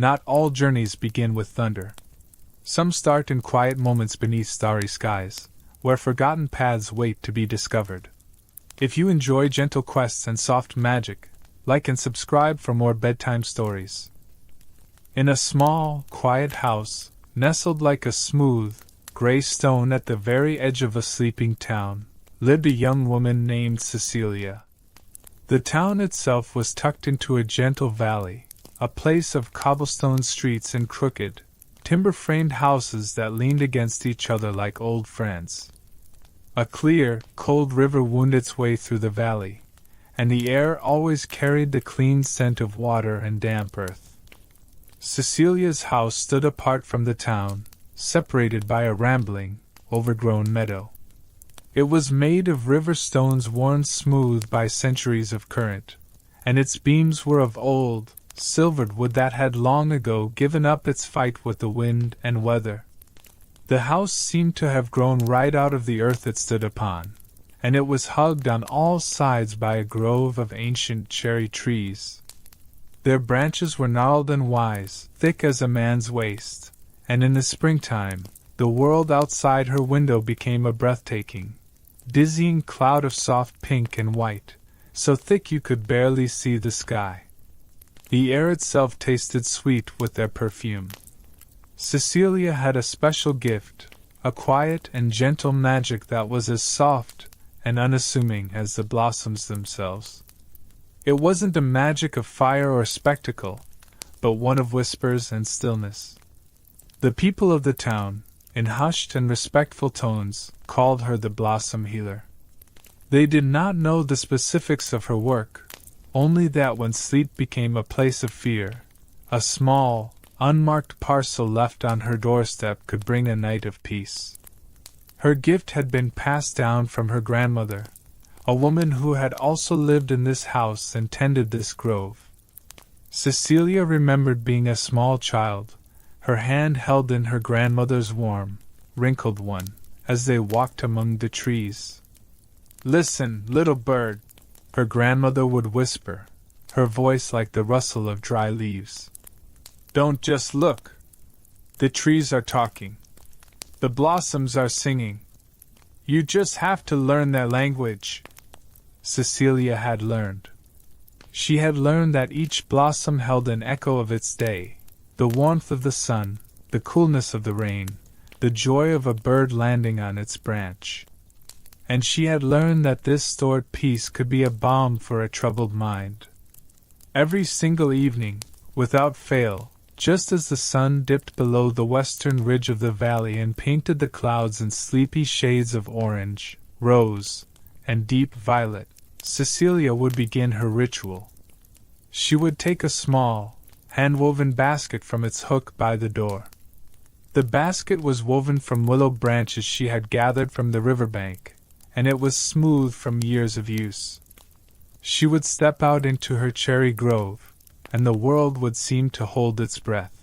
Not all journeys begin with thunder. Some start in quiet moments beneath starry skies, where forgotten paths wait to be discovered. If you enjoy gentle quests and soft magic, like and subscribe for more bedtime stories. In a small, quiet house, nestled like a smooth, gray stone at the very edge of a sleeping town, lived a young woman named Cecilia. The town itself was tucked into a gentle valley, a place of cobblestone streets and crooked, timber-framed houses that leaned against each other like old friends. A clear, cold river wound its way through the valley, and the air always carried the clean scent of water and damp earth. Cecilia's house stood apart from the town, separated by a rambling, overgrown meadow. It was made of river stones worn smooth by centuries of current, and its beams were of old, silvered wood that had long ago given up its fight with the wind and weather. The house seemed to have grown right out of the earth it stood upon, and it was hugged on all sides by a grove of ancient cherry trees. Their branches were gnarled and wise, thick as a man's waist, and in the springtime, the world outside her window became a breathtaking, dizzying cloud of soft pink and white, so thick you could barely see the sky. The air itself tasted sweet with their perfume. Cecilia had a special gift, a quiet and gentle magic that was as soft and unassuming as the blossoms themselves. It wasn't a magic of fire or spectacle, but one of whispers and stillness. The people of the town, in hushed and respectful tones, called her the Blossom Healer. They did not know the specifics of her work, only that when sleep became a place of fear, a small, unmarked parcel left on her doorstep could bring a night of peace. Her gift had been passed down from her grandmother, a woman who had also lived in this house and tended this grove. Cecilia remembered being a small child, her hand held in her grandmother's warm, wrinkled one, as they walked among the trees. "Listen, little bird," her grandmother would whisper, her voice like the rustle of dry leaves. "Don't just look. The trees are talking. The blossoms are singing. You just have to learn their language." Cecilia had learned. She had learned that each blossom held an echo of its day, the warmth of the sun, the coolness of the rain, the joy of a bird landing on its branch. And she had learned that this stored peace could be a balm for a troubled mind. Every single evening, without fail, just as the sun dipped below the western ridge of the valley and painted the clouds in sleepy shades of orange, rose, and deep violet, Cecilia would begin her ritual. She would take a small, hand-woven basket from its hook by the door. The basket was woven from willow branches she had gathered from the riverbank, and it was smooth from years of use. She would step out into her cherry grove, and the world would seem to hold its breath.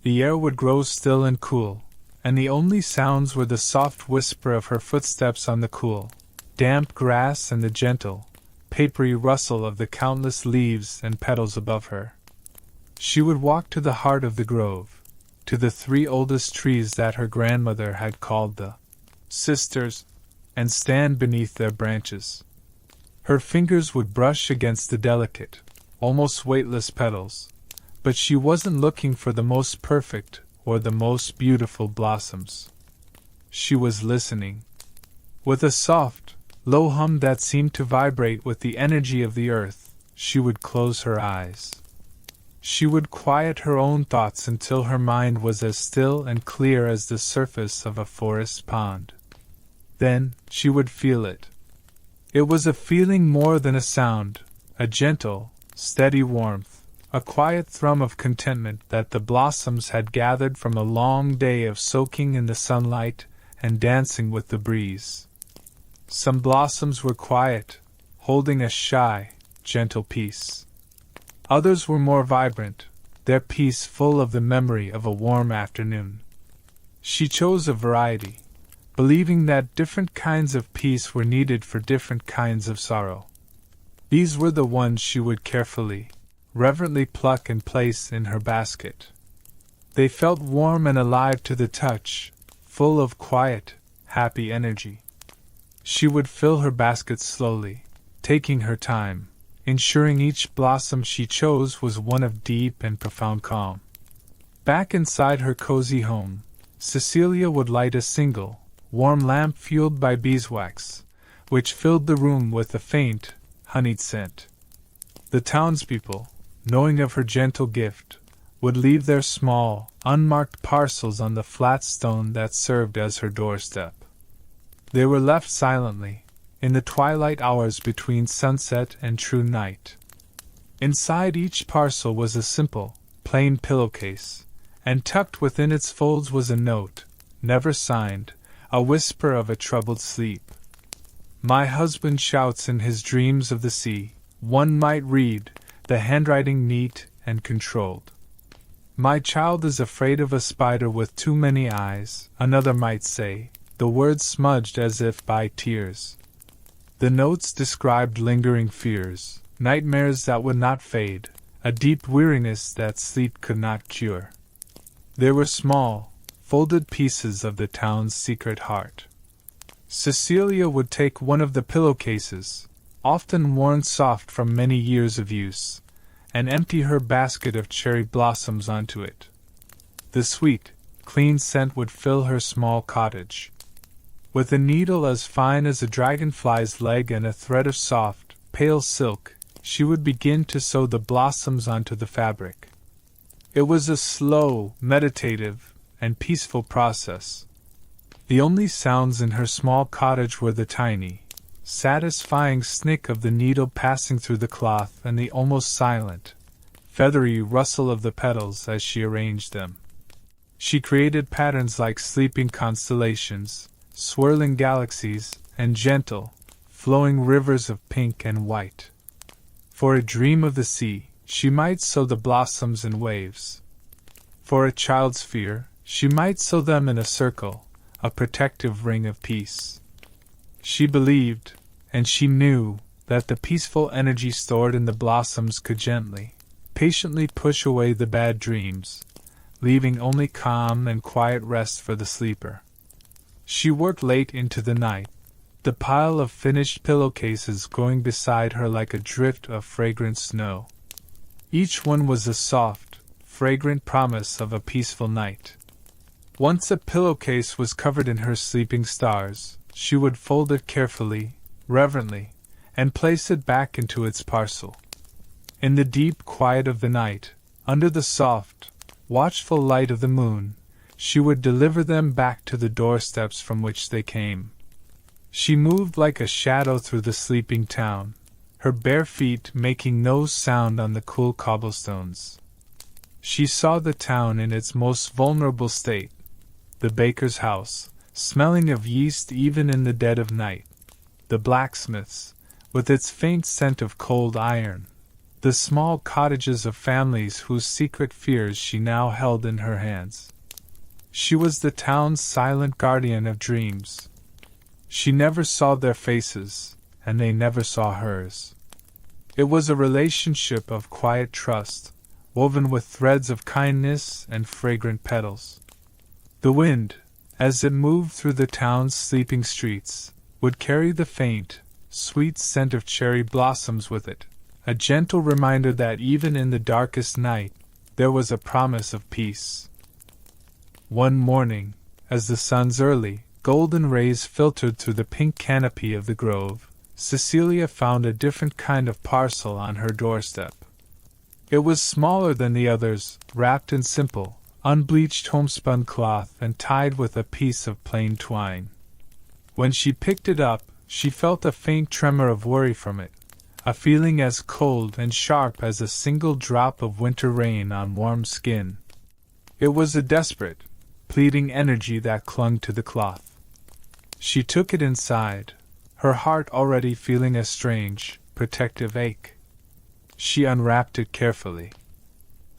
The air would grow still and cool, and the only sounds were the soft whisper of her footsteps on the cool, damp grass and the gentle, papery rustle of the countless leaves and petals above her. She would walk to the heart of the grove, to the 3 oldest trees that her grandmother had called the sisters, and stand beneath their branches. Her fingers would brush against the delicate, almost weightless petals, but she wasn't looking for the most perfect or the most beautiful blossoms. She was listening. With a soft, low hum that seemed to vibrate with the energy of the earth, she would close her eyes. She would quiet her own thoughts until her mind was as still and clear as the surface of a forest pond. Then, she would feel it. It was a feeling more than a sound, a gentle, steady warmth, a quiet thrum of contentment that the blossoms had gathered from a long day of soaking in the sunlight and dancing with the breeze. Some blossoms were quiet, holding a shy, gentle peace. Others were more vibrant, their peace full of the memory of a warm afternoon. She chose a variety, believing that different kinds of peace were needed for different kinds of sorrow. These were the ones she would carefully, reverently pluck and place in her basket. They felt warm and alive to the touch, full of quiet, happy energy. She would fill her basket slowly, taking her time, ensuring each blossom she chose was one of deep and profound calm. Back inside her cozy home, Cecilia would light a single, warm lamp fueled by beeswax, which filled the room with a faint, honeyed scent. The townspeople, knowing of her gentle gift, would leave their small, unmarked parcels on the flat stone that served as her doorstep. They were left silently, in the twilight hours between sunset and true night. Inside each parcel was a simple, plain pillowcase, and tucked within its folds was a note, never signed, a whisper of a troubled sleep. "My husband shouts in his dreams of the sea," one might read, the handwriting neat and controlled. "My child is afraid of a spider with too many eyes," another might say, the words smudged as if by tears. The notes described lingering fears, nightmares that would not fade, a deep weariness that sleep could not cure. They were small, folded pieces of the town's secret heart. Cecilia would take one of the pillowcases, often worn soft from many years of use, and empty her basket of cherry blossoms onto it. The sweet, clean scent would fill her small cottage. With a needle as fine as a dragonfly's leg and a thread of soft, pale silk, she would begin to sew the blossoms onto the fabric. It was a slow, meditative, and peaceful process. The only sounds in her small cottage were the tiny, satisfying snick of the needle passing through the cloth and the almost silent, feathery rustle of the petals as she arranged them. She created patterns like sleeping constellations, swirling galaxies, and gentle, flowing rivers of pink and white. For a dream of the sea, she might sew the blossoms in waves. For a child's fear, she might sew them in a circle, a protective ring of peace. She believed, and she knew, that the peaceful energy stored in the blossoms could gently, patiently push away the bad dreams, leaving only calm and quiet rest for the sleeper. She worked late into the night, the pile of finished pillowcases growing beside her like a drift of fragrant snow. Each one was a soft, fragrant promise of a peaceful night. Once a pillowcase was covered in her sleeping stars, she would fold it carefully, reverently, and place it back into its parcel. In the deep quiet of the night, under the soft, watchful light of the moon, she would deliver them back to the doorsteps from which they came. She moved like a shadow through the sleeping town, her bare feet making no sound on the cool cobblestones. She saw the town in its most vulnerable state, the baker's house, smelling of yeast even in the dead of night, the blacksmith's, with its faint scent of cold iron, the small cottages of families whose secret fears she now held in her hands. She was the town's silent guardian of dreams. She never saw their faces, and they never saw hers. It was a relationship of quiet trust, woven with threads of kindness and fragrant petals. The wind, as it moved through the town's sleeping streets, would carry the faint, sweet scent of cherry blossoms with it, a gentle reminder that even in the darkest night, there was a promise of peace. One morning, as the sun's early, golden rays filtered through the pink canopy of the grove, Cecilia found a different kind of parcel on her doorstep. It was smaller than the others, wrapped in simple, unbleached homespun cloth and tied with a piece of plain twine. When she picked it up, she felt a faint tremor of worry from it, a feeling as cold and sharp as a single drop of winter rain on warm skin. It was a desperate, pleading energy that clung to the cloth. She took it inside, her heart already feeling a strange, protective ache. She unwrapped it carefully.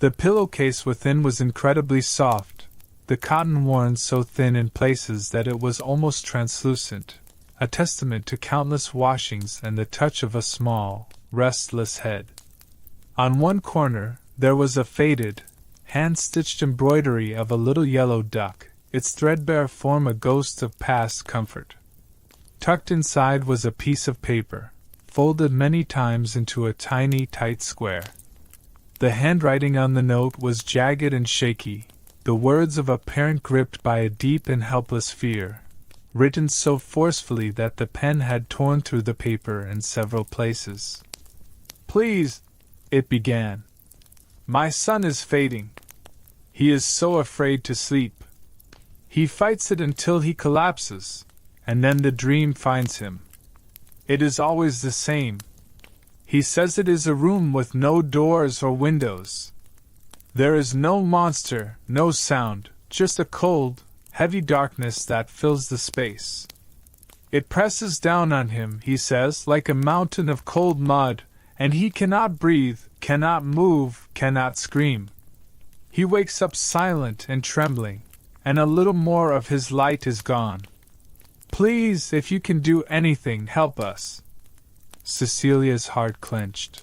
The pillowcase within was incredibly soft, the cotton worn so thin in places that it was almost translucent, a testament to countless washings and the touch of a small, restless head. On one corner, there was a faded, hand-stitched embroidery of a little yellow duck, its threadbare form a ghost of past comfort. Tucked inside was a piece of paper, folded many times into a tiny, tight square. The handwriting on the note was jagged and shaky, the words of a parent gripped by a deep and helpless fear, written so forcefully that the pen had torn through the paper in several places. "Please," it began. "My son is fading. He is so afraid to sleep. He fights it until he collapses, and then the dream finds him. It is always the same. He says it is a room with no doors or windows. There is no monster, no sound, just a cold, heavy darkness that fills the space. It presses down on him, he says, like a mountain of cold mud, and he cannot breathe, cannot move, cannot scream. He wakes up silent and trembling, and a little more of his light is gone. Please, if you can do anything, help us." Cecilia's heart clenched.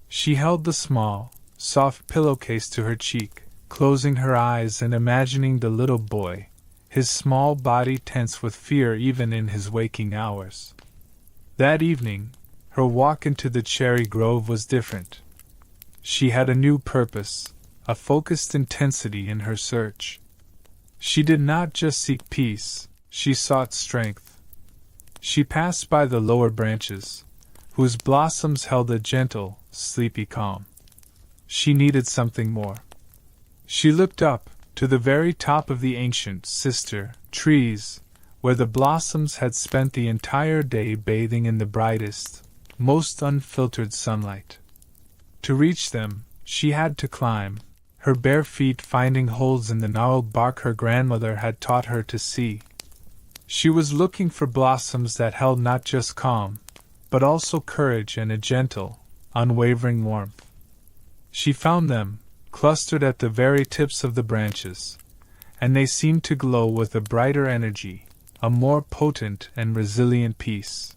She held the small, soft pillowcase to her cheek, closing her eyes and imagining the little boy, his small body tense with fear even in his waking hours. That evening, her walk into the cherry grove was different. She had a new purpose, a focused intensity in her search. She did not just seek peace, she sought strength. She passed by the lower branches, whose blossoms held a gentle, sleepy calm. She needed something more. She looked up, to the very top of the ancient sister trees, where the blossoms had spent the entire day bathing in the brightest, most unfiltered sunlight. To reach them, she had to climb, her bare feet finding holes in the gnarled bark her grandmother had taught her to see. She was looking for blossoms that held not just calm, but also courage and a gentle, unwavering warmth. She found them, clustered at the very tips of the branches, and they seemed to glow with a brighter energy, a more potent and resilient peace.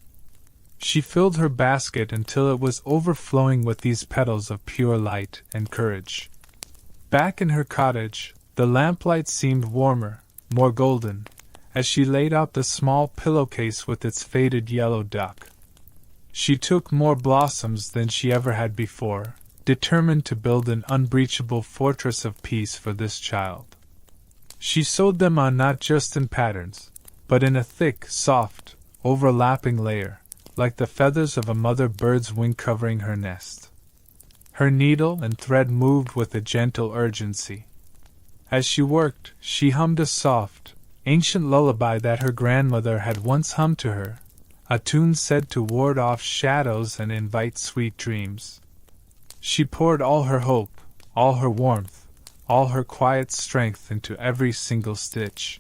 She filled her basket until it was overflowing with these petals of pure light and courage. Back in her cottage, the lamplight seemed warmer, more golden, as she laid out the small pillowcase with its faded yellow duck. She took more blossoms than she ever had before, determined to build an unbreachable fortress of peace for this child. She sewed them on not just in patterns, but in a thick, soft, overlapping layer, like the feathers of a mother bird's wing covering her nest. Her needle and thread moved with a gentle urgency. As she worked, she hummed a soft, ancient lullaby that her grandmother had once hummed to her, a tune said to ward off shadows and invite sweet dreams. She poured all her hope, all her warmth, all her quiet strength into every single stitch.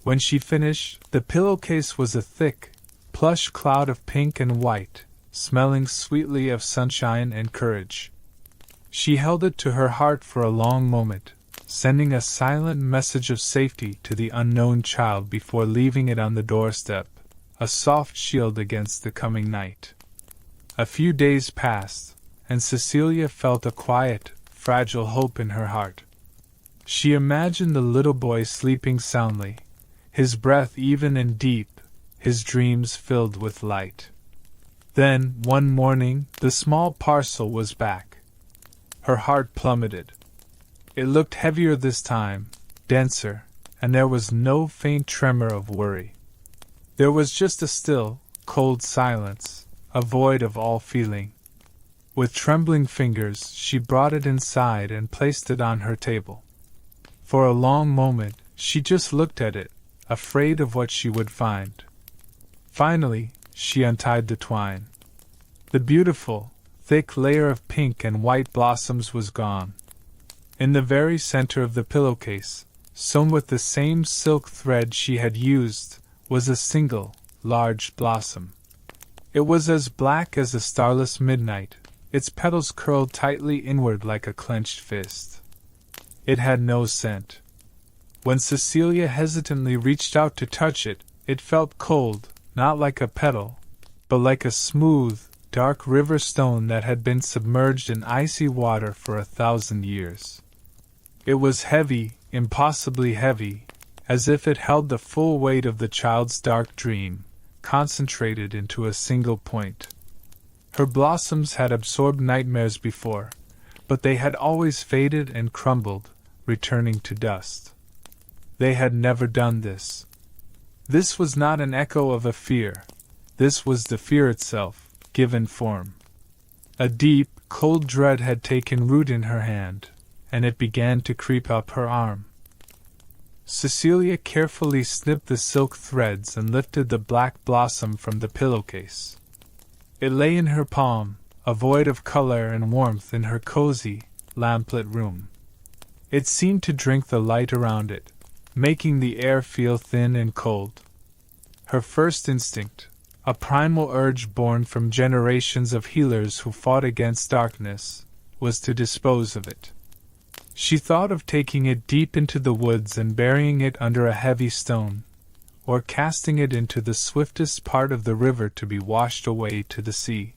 When she finished, the pillowcase was a thick, plush cloud of pink and white, smelling sweetly of sunshine and courage. She held it to her heart for a long moment, sending a silent message of safety to the unknown child before leaving it on the doorstep, a soft shield against the coming night. A few days passed, and Cecilia felt a quiet, fragile hope in her heart. She imagined the little boy sleeping soundly, his breath even and deep, his dreams filled with light. Then, one morning, the small parcel was back. Her heart plummeted. It looked heavier this time, denser, and there was no faint tremor of worry. There was just a still, cold silence, a void of all feeling. With trembling fingers, she brought it inside and placed it on her table. For a long moment, she just looked at it, afraid of what she would find. Finally, she untied the twine. The beautiful, thick layer of pink and white blossoms was gone. In the very center of the pillowcase, sewn with the same silk thread she had used, was a single, large blossom. It was as black as a starless midnight, its petals curled tightly inward like a clenched fist. It had no scent. When Cecilia hesitantly reached out to touch it, it felt cold, not like a petal, but like a smooth, dark river stone that had been submerged in icy water for 1,000 years. It was heavy, impossibly heavy, as if it held the full weight of the child's dark dream, concentrated into a single point. Her blossoms had absorbed nightmares before, but they had always faded and crumbled, returning to dust. They had never done this. This was not an echo of a fear. This was the fear itself, given form. A deep, cold dread had taken root in her hand, and it began to creep up her arm. Cecilia carefully snipped the silk threads and lifted the black blossom from the pillowcase. It lay in her palm, a void of color and warmth in her cozy, lamplit room. It seemed to drink the light around it, making the air feel thin and cold. Her first instinct, a primal urge born from generations of healers who fought against darkness, was to dispose of it. She thought of taking it deep into the woods and burying it under a heavy stone, or casting it into the swiftest part of the river to be washed away to the sea.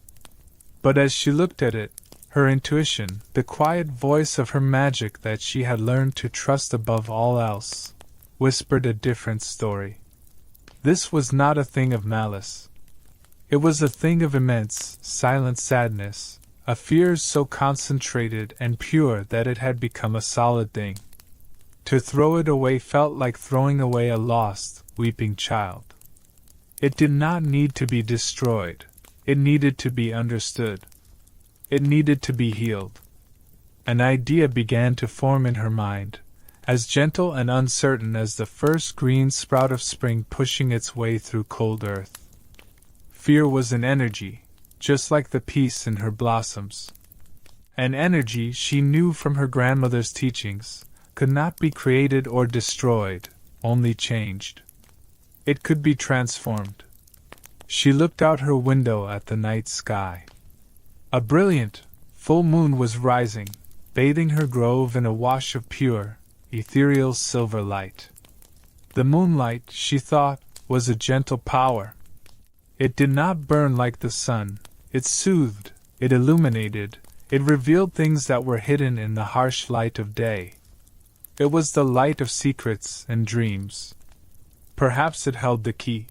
But as she looked at it, her intuition, the quiet voice of her magic that she had learned to trust above all else, whispered a different story. This was not a thing of malice. It was a thing of immense, silent sadness, a fear so concentrated and pure that it had become a solid thing. To throw it away felt like throwing away a lost, weeping child. It did not need to be destroyed. It needed to be understood. It needed to be healed. An idea began to form in her mind, as gentle and uncertain as the first green sprout of spring pushing its way through cold earth. Fear was an energy, just like the peace in her blossoms. An energy she knew from her grandmother's teachings, could not be created or destroyed, only changed. It could be transformed. She looked out her window at the night sky. A brilliant, full moon was rising, bathing her grove in a wash of pure, ethereal silver light. The moonlight, she thought, was a gentle power. It did not burn like the sun. It soothed, it illuminated, it revealed things that were hidden in the harsh light of day. It was the light of secrets and dreams. Perhaps it held the key.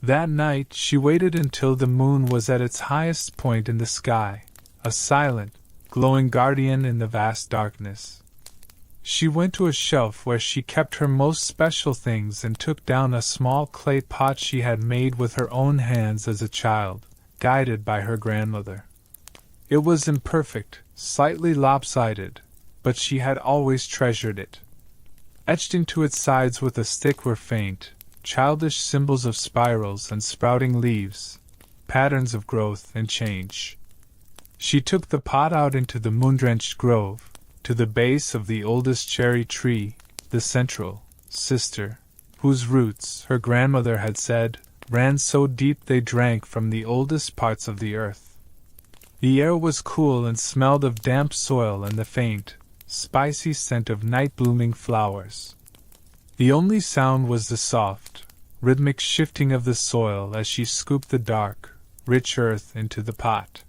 That night she waited until the moon was at its highest point in the sky, a silent, glowing guardian in the vast darkness. She went to a shelf where she kept her most special things and took down a small clay pot she had made with her own hands as a child, guided by her grandmother. It was imperfect, slightly lopsided, but she had always treasured it. Etched into its sides with a stick were faint, childish symbols of spirals and sprouting leaves, patterns of growth and change. She took the pot out into the moon-drenched grove, to the base of the oldest cherry tree, the central sister, whose roots, her grandmother had said, ran so deep they drank from the oldest parts of the earth. The air was cool and smelled of damp soil and the faint, spicy scent of night-blooming flowers. The only sound was the soft, rhythmic shifting of the soil as she scooped the dark, rich earth into the pot.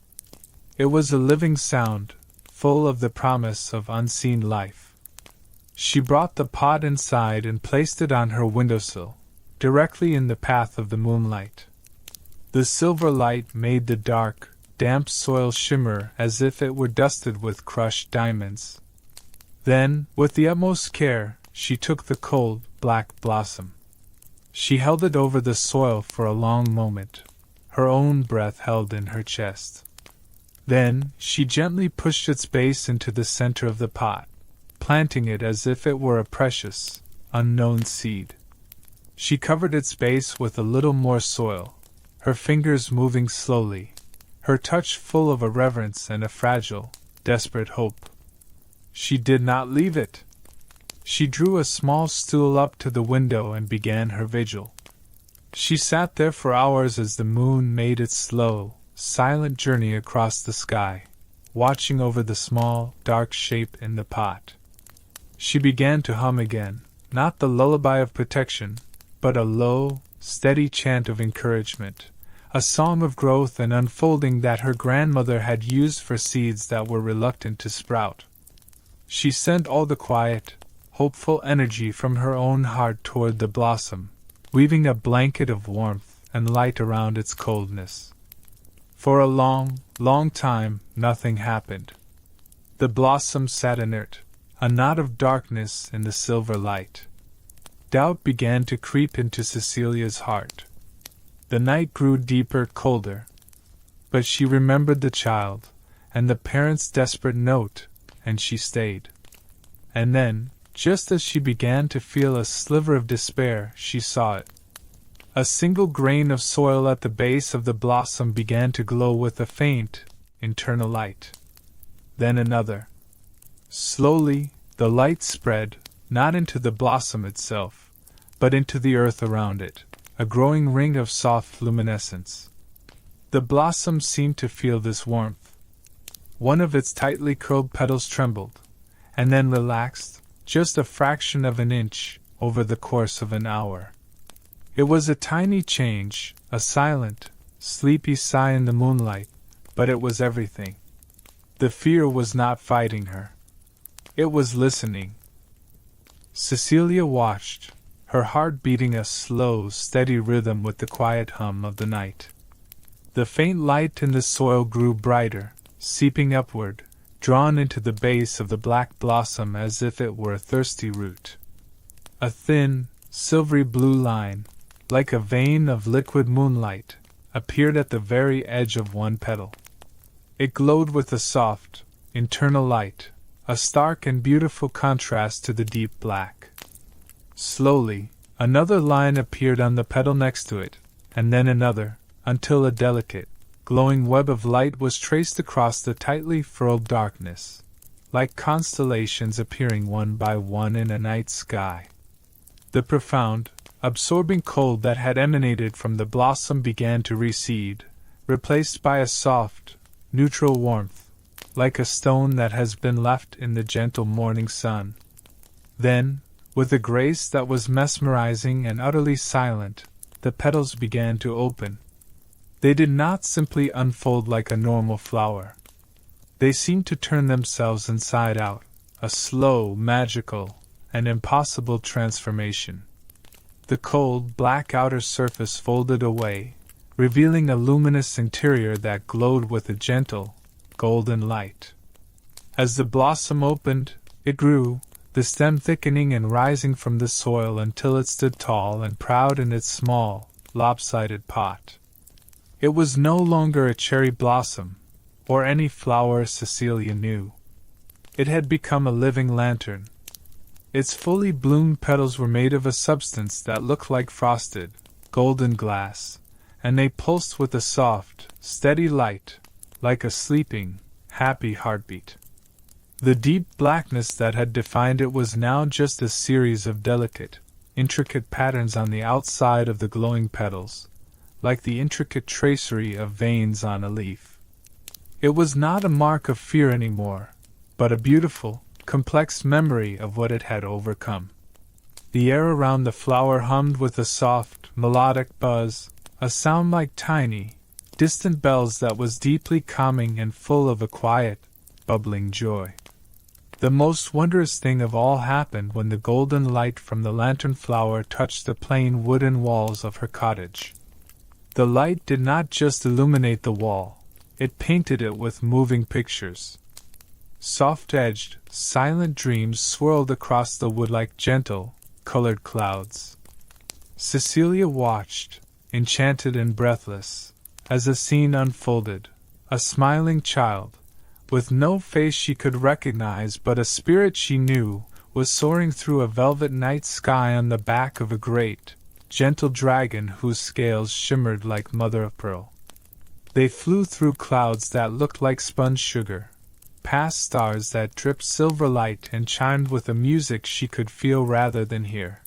It was a living sound, full of the promise of unseen life. She brought the pot inside and placed it on her windowsill, directly in the path of the moonlight. The silver light made the dark, damp soil shimmer as if it were dusted with crushed diamonds. Then, with the utmost care, she took the cold, black blossom. She held it over the soil for a long moment, her own breath held in her chest. Then, she gently pushed its base into the center of the pot, planting it as if it were a precious, unknown seed. She covered its base with a little more soil, her fingers moving slowly, her touch full of a reverence and a fragile, desperate hope. She did not leave it. She drew a small stool up to the window and began her vigil. She sat there for hours as the moon made its slow, silent journey across the sky, watching over the small, dark shape in the pot. She began to hum again, not the lullaby of protection, but a low, steady chant of encouragement, a song of growth and unfolding that her grandmother had used for seeds that were reluctant to sprout. She sent all the quiet, hopeful energy from her own heart toward the blossom, weaving a blanket of warmth and light around its coldness. For a long, long time, nothing happened. The blossom sat inert, a knot of darkness in the silver light. Doubt began to creep into Cecilia's heart. The night grew deeper, colder. But she remembered the child, and the parent's desperate note, and she stayed. And then, just as she began to feel a sliver of despair, she saw it. A single grain of soil at the base of the blossom began to glow with a faint, internal light. Then another. Slowly, the light spread, not into the blossom itself, but into the earth around it, a growing ring of soft luminescence. The blossom seemed to feel this warmth. One of its tightly curled petals trembled, and then relaxed, just a fraction of an inch, over the course of an hour. It was a tiny change, a silent, sleepy sigh in the moonlight, but it was everything. The fear was not fighting her. It was listening. Cecilia watched, her heart beating a slow, steady rhythm with the quiet hum of the night. The faint light in the soil grew brighter, seeping upward, drawn into the base of the black blossom as if it were a thirsty root. A thin, silvery blue line, like a vein of liquid moonlight, appeared at the very edge of one petal. It glowed with a soft, internal light, a stark and beautiful contrast to the deep black. Slowly, another line appeared on the petal next to it, and then another, until a delicate, glowing web of light was traced across the tightly furled darkness, like constellations appearing one by one in a night sky. The profound, absorbing cold that had emanated from the blossom began to recede, replaced by a soft, neutral warmth, like a stone that has been left in the gentle morning sun. Then, with a grace that was mesmerizing and utterly silent, the petals began to open. They did not simply unfold like a normal flower. They seemed to turn themselves inside out, a slow, magical, and impossible transformation. The cold, black outer surface folded away, revealing a luminous interior that glowed with a gentle, golden light. As the blossom opened, it grew, the stem thickening and rising from the soil until it stood tall and proud in its small, lopsided pot. It was no longer a cherry blossom, or any flower Cecilia knew. It had become a living lantern. Its fully bloomed petals were made of a substance that looked like frosted, golden glass, and they pulsed with a soft, steady light, like a sleeping, happy heartbeat. The deep blackness that had defined it was now just a series of delicate, intricate patterns on the outside of the glowing petals, like the intricate tracery of veins on a leaf. It was not a mark of fear anymore, but a beautiful, complex memory of what it had overcome. The air around the flower hummed with a soft, melodic buzz, a sound like tiny, distant bells that was deeply calming and full of a quiet, bubbling joy. The most wondrous thing of all happened when the golden light from the lantern flower touched the plain wooden walls of her cottage. The light did not just illuminate the wall, it painted it with moving pictures. Soft-edged, silent dreams swirled across the wood like gentle, colored clouds. Cecilia watched, enchanted and breathless, as the scene unfolded. A smiling child, with no face she could recognize but a spirit she knew, was soaring through a velvet night sky on the back of a great, gentle dragon whose scales shimmered like mother-of-pearl. They flew through clouds that looked like spun sugar, past stars that dripped silver light and chimed with a music she could feel rather than hear.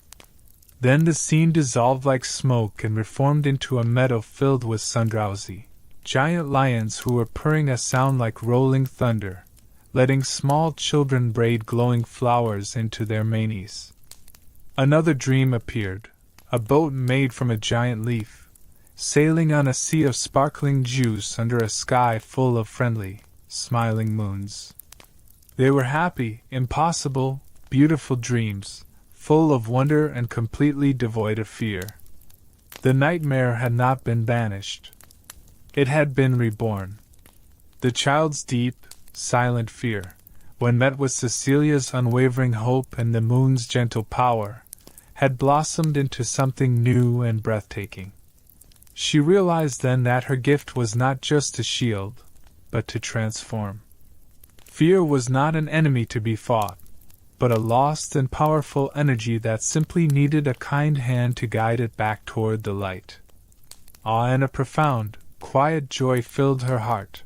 Then the scene dissolved like smoke and reformed into a meadow filled with sundrowsy, giant lions who were purring a sound like rolling thunder, letting small children braid glowing flowers into their manes. Another dream appeared, a boat made from a giant leaf, sailing on a sea of sparkling juice under a sky full of friendly, smiling moons. They were happy, impossible, beautiful dreams, full of wonder and completely devoid of fear. The nightmare had not been banished. It had been reborn. The child's deep, silent fear, when met with Cecilia's unwavering hope and the moon's gentle power, had blossomed into something new and breathtaking. She realized then that her gift was not just to shield, but to transform. Fear was not an enemy to be fought, but a lost and powerful energy that simply needed a kind hand to guide it back toward the light. Awe and a profound, quiet joy filled her heart.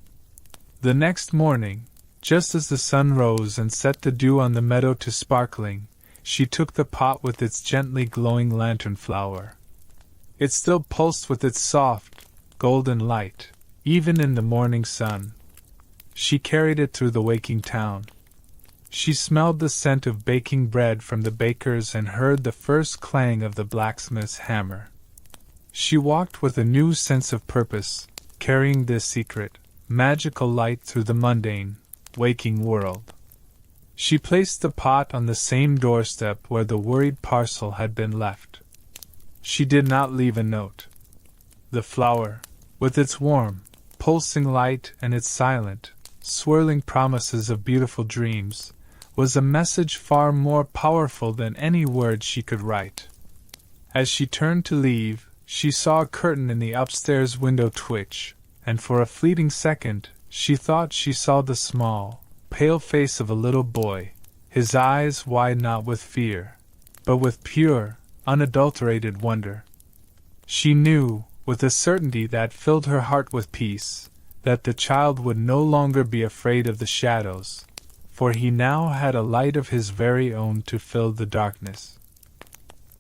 The next morning, just as the sun rose and set the dew on the meadow to sparkling, she took the pot with its gently glowing lantern flower. It still pulsed with its soft, golden light, even in the morning sun. She carried it through the waking town. She smelled the scent of baking bread from the baker's and heard the first clang of the blacksmith's hammer. She walked with a new sense of purpose, carrying this secret, magical light through the mundane, waking world. She placed the pot on the same doorstep where the worried parcel had been left. She did not leave a note. The flower, with its warm, pulsing light and its silent, swirling promises of beautiful dreams, was a message far more powerful than any words she could write. As she turned to leave, she saw a curtain in the upstairs window twitch, and for a fleeting second, she thought she saw the small, pale face of a little boy, his eyes wide not with fear, but with pure, unadulterated wonder. She knew, with a certainty that filled her heart with peace, that the child would no longer be afraid of the shadows, for he now had a light of his very own to fill the darkness.